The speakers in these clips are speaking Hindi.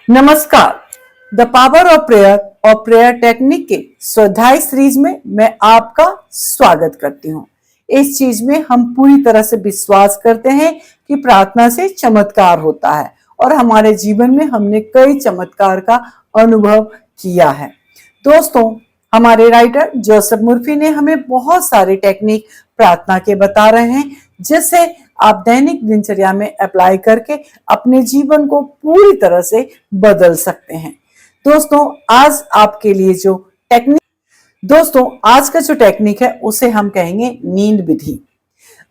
नमस्कार। द पावर ऑफ प्रेयर और प्रेयर टेक्निक के स्वाध्याय सीरीज में मैं आपका स्वागत करती हूँ। इस चीज में हम पूरी तरह से विश्वास करते हैं कि प्रार्थना से चमत्कार होता है और हमारे जीवन में हमने कई चमत्कार का अनुभव किया है। दोस्तों, हमारे राइटर जोसेफ मुर्फी ने हमें बहुत सारे टेक्निक प्रार्थना के बता रहे हैं जिससे आप दैनिक दिनचर्या में अप्लाई करके अपने जीवन को पूरी तरह से बदल सकते हैं। दोस्तों, आज आपके लिए आज का जो टेक्निक है उसे हम कहेंगे नींद विधि।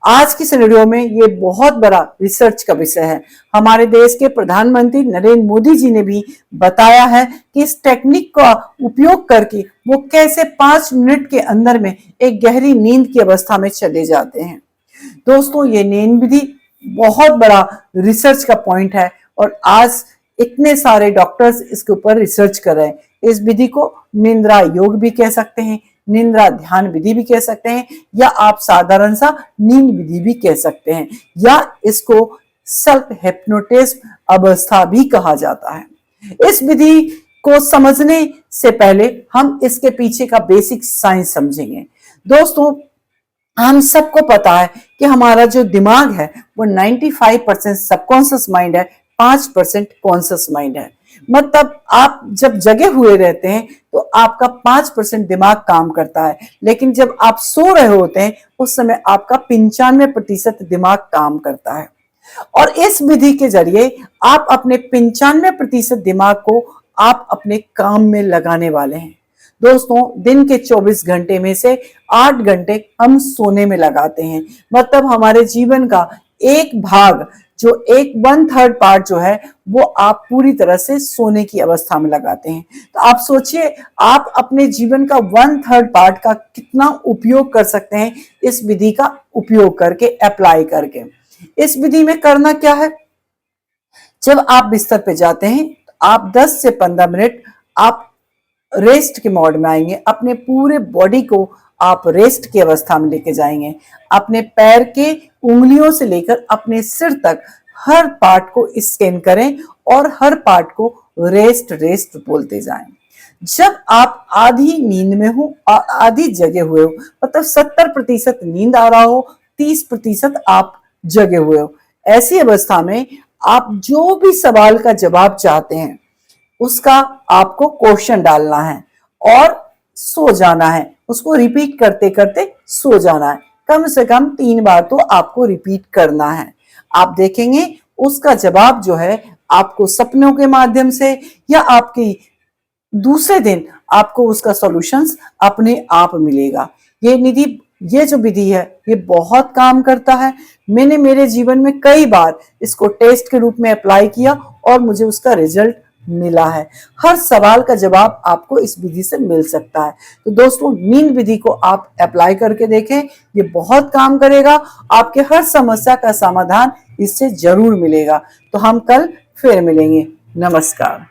आज की सिनेरियो में ये बहुत बड़ा रिसर्च का विषय है। हमारे देश के प्रधानमंत्री नरेंद्र मोदी जी ने भी बताया है कि इस टेक्निक का उपयोग करके वो कैसे 5 मिनट के अंदर में एक गहरी नींद की अवस्था में चले जाते हैं। दोस्तों, ये नींद विधि बहुत बड़ा रिसर्च का पॉइंट है और आज इतने सारे डॉक्टर्स इसके ऊपर रिसर्च कर रहे हैं। इस विधि को निंद्रा योग भी कह सकते हैं, निंद्रा ध्यान विधि भी कह सकते हैं, या आप साधारण सा नींद विधि भी कह सकते हैं, या इसको सेल्फ हिप्नोटिज्म अवस्था भी कहा जाता है। इस विधि को समझने से पहले हम इसके पीछे का बेसिक साइंस समझेंगे। दोस्तों, हम सबको पता है कि हमारा जो दिमाग है वो 95% सबकॉन्शियस माइंड है, 5% कॉन्शियस माइंड है। मतलब आप जब जगे हुए रहते हैं तो आपका 5% दिमाग काम करता है, लेकिन जब आप सो रहे होते हैं उस समय आपका 95% दिमाग काम करता है। और इस विधि के जरिए आप अपने 95% दिमाग को आप अपने काम में लगाने वाले हैं। दोस्तों, दिन के 24 घंटे में से 8 घंटे हम सोने में लगाते हैं। मतलब हमारे जीवन का एक भाग, जो एक 1/3 पार्ट जो है वो आप पूरी तरह से सोने की अवस्था में लगाते हैं। तो आप सोचिए, आप अपने जीवन का 1/3 पार्ट का कितना उपयोग कर सकते हैं इस विधि का उपयोग करके, अप्लाई करके। इस विधि में करना क्या है, जब आप बिस्तर पे जाते हैं तो आप 10 से 15 मिनट आप रेस्ट के मोड में आएंगे। अपने पूरे बॉडी को आप रेस्ट की अवस्था में लेके जाएंगे। अपने पैर के उंगलियों से लेकर अपने सिर तक हर पार्ट को स्कैन करें और हर पार्ट को रेस्ट रेस्ट बोलते जाएं। जब आप आधी नींद में हो और आधी जगे हुए हो, मतलब 70% नींद आ रहा हो, 30% आप जगे हुए हो, ऐसी अवस्था में आप जो भी सवाल का जवाब चाहते हैं उसका आपको क्वेश्चन डालना है और सो जाना है। उसको रिपीट करते करते सो जाना है। कम से कम 3 बार तो आपको रिपीट करना है। आप देखेंगे उसका जवाब जो है आपको सपनों के माध्यम से या आपकी दूसरे दिन आपको उसका सॉल्यूशंस अपने आप मिलेगा। ये जो विधि है ये बहुत काम करता है। मैंने मेरे जीवन में कई बार इसको टेस्ट के रूप में अप्लाई किया और मुझे उसका रिजल्ट मिला है। हर सवाल का जवाब आपको इस विधि से मिल सकता है। तो दोस्तों, नींद विधि को आप अप्लाई करके देखें, ये बहुत काम करेगा। आपके हर समस्या का समाधान इससे जरूर मिलेगा। तो हम कल फिर मिलेंगे। नमस्कार।